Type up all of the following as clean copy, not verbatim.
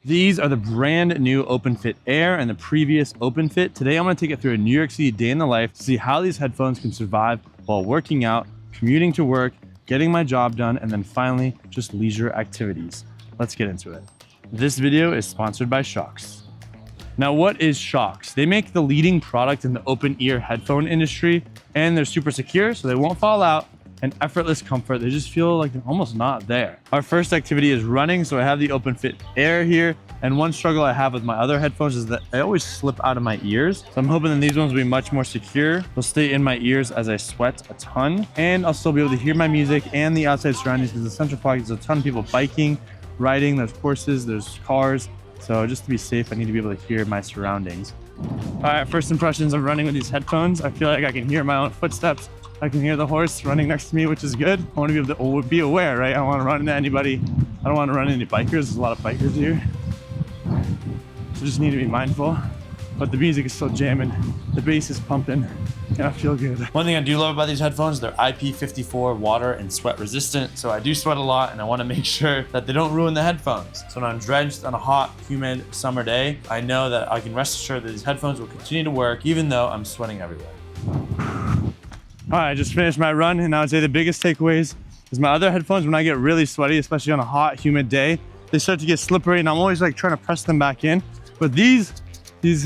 These are the brand new OpenFit Air and the previous OpenFit. Today, I'm gonna take it through a New York City day in the life to see how these headphones can survive while working out, commuting to work, getting my job done, and then finally, just leisure activities. Let's get into it. This video is sponsored by Shokz. Now, what is Shokz? They make the leading product in the open-ear headphone industry, and they're super secure, so they won't fall out, and effortless comfort. They just feel like they're almost not there. Our first activity is running, so I have the OpenFit Air here, and one struggle I have with my other headphones is that they always slip out of my ears. So I'm hoping that these ones will be much more secure. They'll stay in my ears as I sweat a ton, and I'll still be able to hear my music and the outside surroundings, because the Central Park, there's a ton of people biking, riding, there's horses, there's cars. So just to be safe, I need to be able to hear my surroundings. All right, first impressions of running with these headphones. I feel like I can hear my own footsteps. I can hear the horse running next to me, which is good. I want to be able to be aware, right? I don't want to run into anybody. I don't want to run into bikers. There's a lot of bikers here. So just need to be mindful. But the music is still jamming. The bass is pumping. And I feel good. One thing I do love about these headphones, they're IP54 water and sweat resistant. So I do sweat a lot, and I want to make sure that they don't ruin the headphones. So when I'm drenched on a hot, humid summer day, I know that I can rest assured that these headphones will continue to work even though I'm sweating everywhere. All right, I just finished my run, and I would say the biggest takeaways is my other headphones, when I get really sweaty, especially on a hot, humid day, they start to get slippery, and I'm always like trying to press them back in. But these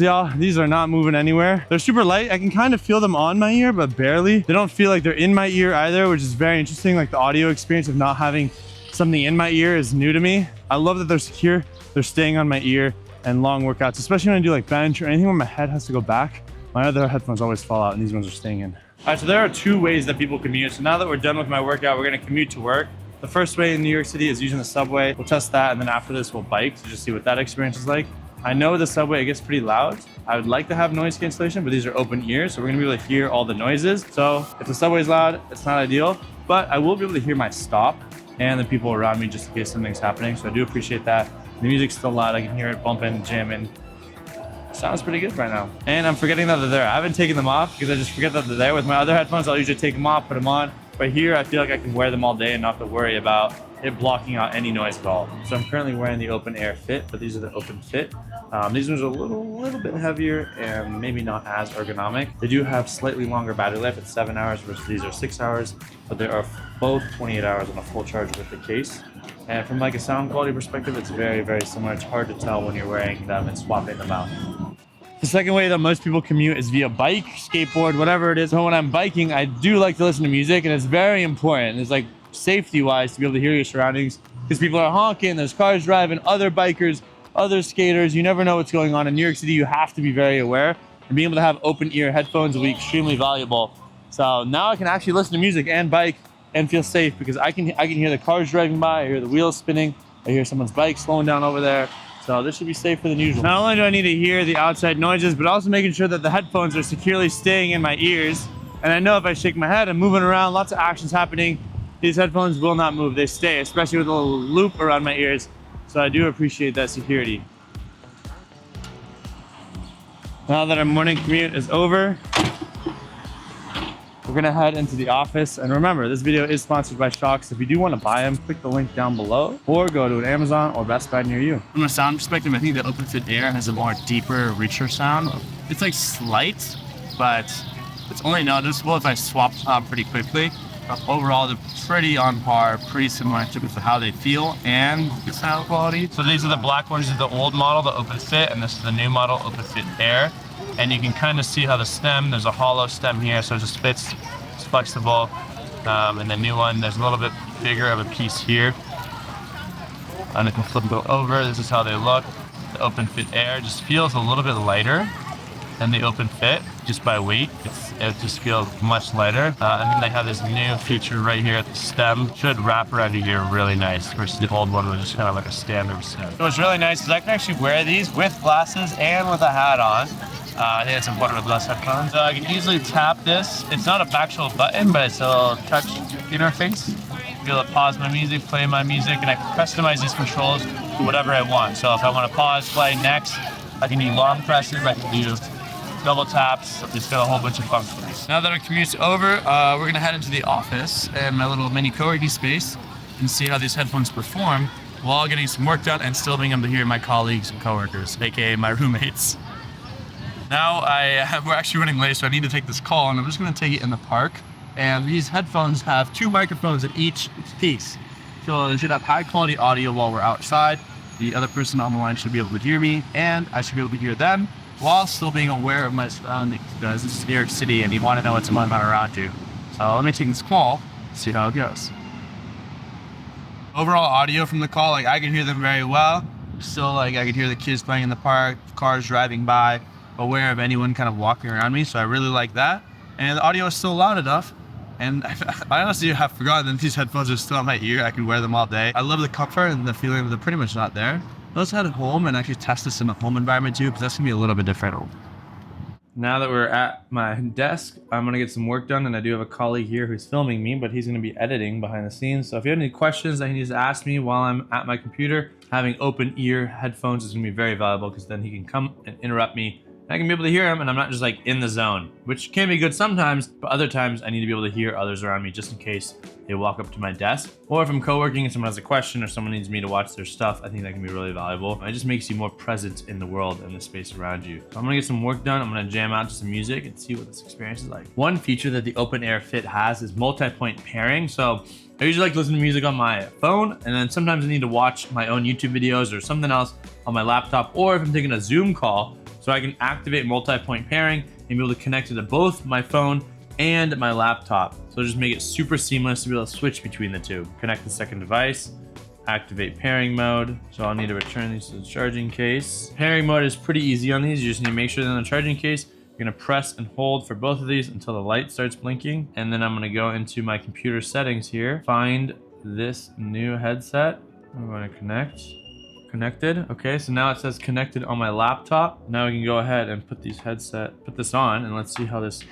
are not moving anywhere. They're super light. I can kind of feel them on my ear, but barely. They don't feel like they're in my ear either, which is very interesting. Like the audio experience of not having something in my ear is new to me. I love that they're secure. They're staying on my ear, and long workouts, especially when I do like bench or anything where my head has to go back, my other headphones always fall out, and these ones are staying in. All right, so there are two ways that people commute. So now that we're done with my workout, we're gonna commute to work. The first way in New York City is using the subway. We'll test that, and then after this, we'll bike to just see what that experience is like. I know the subway, it gets pretty loud. I would like to have noise cancellation, but these are open ears, so we're gonna be able to hear all the noises. So if the subway's loud, it's not ideal, but I will be able to hear my stop and the people around me just in case something's happening. So I do appreciate that. The music's still loud. I can hear it bumping, jamming. Sounds pretty good right now. And I'm forgetting that they're there. I haven't taken them off because I just forget that they're there. With my other headphones, I'll usually take them off, put them on. But here, I feel like I can wear them all day and not have to worry about it blocking out any noise at all. So I'm currently wearing the Open-Ear Fit, but these are the OpenFit. These ones are a little bit heavier and maybe not as ergonomic. They do have slightly longer battery life at 7 hours versus these are 6 hours, but they are both 28 hours on a full charge with the case. And from like a sound quality perspective, it's very, very similar. It's hard to tell when you're wearing them and swapping them out. The second way that most people commute is via bike, skateboard, whatever it is. So when I'm biking, I do like to listen to music, and it's very important. It's like safety-wise to be able to hear your surroundings, because people are honking, there's cars driving, other bikers, other skaters. You never know what's going on. In New York City, you have to be very aware, and being able to have open-ear headphones will be extremely valuable. So now I can actually listen to music and bike and feel safe, because I can hear the cars driving by, I hear the wheels spinning, I hear someone's bike slowing down over there. So this should be safer than usual. Not only do I need to hear the outside noises, but also making sure that the headphones are securely staying in my ears. And I know if I shake my head, I'm moving around, lots of actions happening. These headphones will not move, they stay, especially with a little loop around my ears. So I do appreciate that security. Now that our morning commute is over, we're gonna head into the office. And remember, this video is sponsored by Shokz. If you do want to buy them, click the link down below or go to an Amazon or Best Buy near you. From a sound perspective, I think the OpenFit Air has a more deeper, richer sound. It's like slight, but it's only noticeable if I swap pretty quickly. But overall, they're pretty on par, pretty similar to how they feel and the sound quality. So these are the black ones, this is the old model, the OpenFit, and this is the new model, OpenFit Air. And you can kind of see how the stem, there's a hollow stem here, so it just fits, it's flexible. And the new one, there's a little bit bigger of a piece here. And if you flip it over, this is how they look. The OpenFit Air just feels a little bit lighter than the OpenFit, just by weight. It just feels much lighter. And then they have this new feature right here at the stem. Should wrap around your ear really nice, versus the old one was just kind of like a standard stem. So what's really nice is I can actually wear these with glasses and with a hat on. I think it's important with less headphones. So I can easily tap this. It's not an actual button, but it's a little touch interface. I'll be able to pause my music, play my music, and I can customize these controls to whatever I want. So if I want to pause, play next, I can do long presses, I can do double taps. It's got a whole bunch of functions. Now that our commute's over, we're gonna head into the office and my little mini co-working space and see how these headphones perform while getting some work done and still being able to hear my colleagues and coworkers, aka my roommates. Now we're actually running late, so I need to take this call, and I'm just going to take it in the park. And these headphones have 2 microphones in each piece, so they should have high quality audio while we're outside. The other person on the line should be able to hear me, and I should be able to hear them while still being aware of my surroundings, because this is New York City and you want to know what's going on around you. So let me take this call, see how it goes. Overall audio from the call, like I can hear them very well. Still, like I can hear the kids playing in the park, cars driving by, aware of anyone kind of walking around me. So I really like that. And the audio is still loud enough. And I honestly have forgotten that these headphones are still on my ear. I can wear them all day. I love the comfort and the feeling that they're pretty much not there. Let's head home and actually test this in a home environment too, because that's gonna be a little bit different. Now that we're at my desk, I'm gonna get some work done, and I do have a colleague here who's filming me, but he's gonna be editing behind the scenes. So if you have any questions that he needs to ask me while I'm at my computer, having open ear headphones is gonna be very valuable, because then he can come and interrupt me. I can be able to hear him, and I'm not just like in the zone, which can be good sometimes, but other times I need to be able to hear others around me just in case they walk up to my desk. Or if I'm co-working and someone has a question or someone needs me to watch their stuff, I think that can be really valuable. It just makes you more present in the world and the space around you. So I'm gonna get some work done. I'm gonna jam out to some music and see what this experience is like. One feature that the Open-Ear Fit has is multi-point pairing. So I usually like to listen to music on my phone, and then sometimes I need to watch my own YouTube videos or something else on my laptop, or if I'm taking a Zoom call, so I can activate multi-point pairing and be able to connect it to both my phone and my laptop. So just make it super seamless to be able to switch between the two. Connect the second device, activate pairing mode. So I'll need to return these to the charging case. Pairing mode is pretty easy on these. You just need to make sure they're in the charging case. You're gonna press and hold for both of these until the light starts blinking. And then I'm gonna go into my computer settings here, find this new headset. I'm gonna connected. Okay, so now it says connected on my laptop. Now we can go ahead and put this on, and let's see how this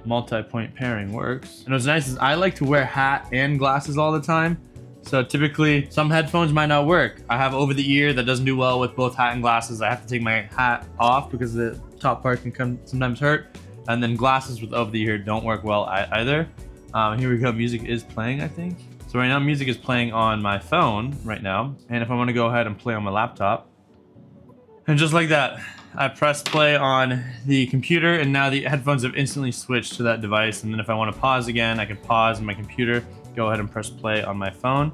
multi-point pairing works. And what's nice is I like to wear hat and glasses all the time. So typically some headphones might not work. I have over the ear that doesn't do well with both hat and glasses. I have to take my hat off because the top part can sometimes hurt. And then glasses with over the ear don't work well either. Here we go, music is playing, I think. So right now music is playing on my phone right now. And if I want to go ahead and play on my laptop, and just like that, I press play on the computer, and now the headphones have instantly switched to that device. And then if I want to pause again, I can pause my computer, go ahead and press play on my phone.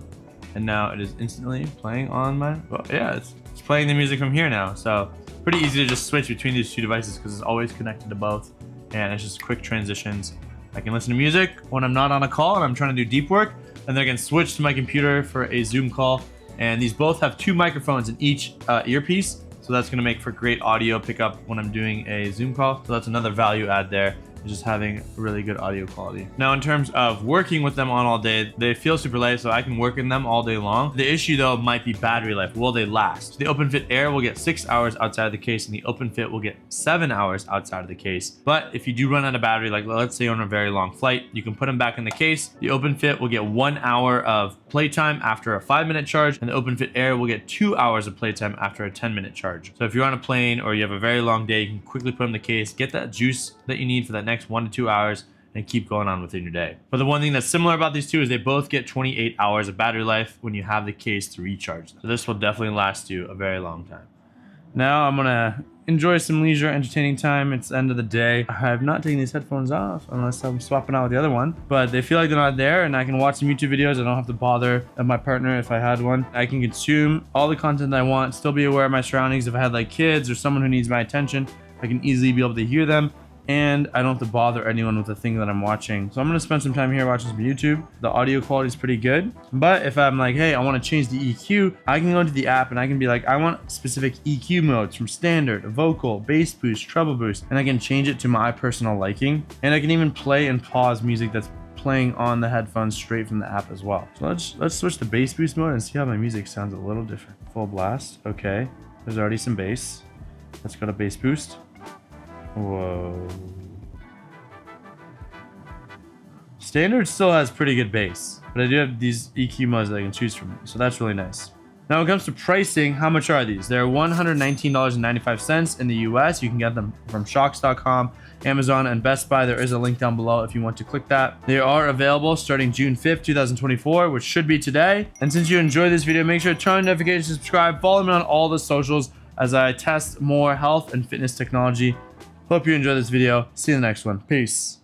And now it is instantly playing on my, well, yeah, it's playing the music from here now. So pretty easy to just switch between these two devices because it's always connected to both. And it's just quick transitions. I can listen to music when I'm not on a call and I'm trying to do deep work. And then I can switch to my computer for a Zoom call. And these both have 2 microphones in each earpiece. So that's gonna make for great audio pickup when I'm doing a Zoom call. So that's another value add there, just having really good audio quality. Now in terms of working with them on all day, they feel super light, so I can work in them all day long. The issue though might be battery life. Will they last? The OpenFit Air will get 6 hours outside of the case, and the OpenFit will get 7 hours outside of the case. But if you do run out of battery, like let's say on a very long flight, you can put them back in the case. The OpenFit will get 1 hour of playtime after a 5-minute charge, and the OpenFit Air will get 2 hours of playtime after a 10-minute charge. So if you're on a plane or you have a very long day, you can quickly put them in the case, get that juice that you need for that next 1 to 2 hours, and keep going on within your day. But the one thing that's similar about these two is they both get 28 hours of battery life when you have the case to recharge them. So this will definitely last you a very long time. Now I'm gonna enjoy some leisure entertaining time. It's the end of the day. I have not taken these headphones off unless I'm swapping out with the other one, but they feel like they're not there, and I can watch some YouTube videos. I don't have to bother my partner if I had one. I can consume all the content I want, still be aware of my surroundings. If I had like kids or someone who needs my attention, I can easily be able to hear them, and I don't have to bother anyone with the thing that I'm watching. So I'm gonna spend some time here watching some YouTube. The audio quality is pretty good, but if I'm like, hey, I wanna change the EQ, I can go into the app and I can be like, I want specific EQ modes from standard, vocal, bass boost, treble boost, and I can change it to my personal liking. And I can even play and pause music that's playing on the headphones straight from the app as well. So let's switch to bass boost mode and see how my music sounds a little different. Full blast, okay. There's already some bass. Let's go to bass boost. Whoa. Standard still has pretty good bass, but I do have these EQ modes that I can choose from, so that's really nice. Now, when it comes to pricing, how much are these? They're $119.95 in the US. You can get them from Shokz.com, Amazon, and Best Buy. There is a link down below if you want to click that. They are available starting June 5th, 2024, which should be today. And since you enjoyed this video, make sure to turn on notifications, subscribe, follow me on all the socials as I test more health and fitness technology. Hope you enjoyed this video. See you in the next one. Peace.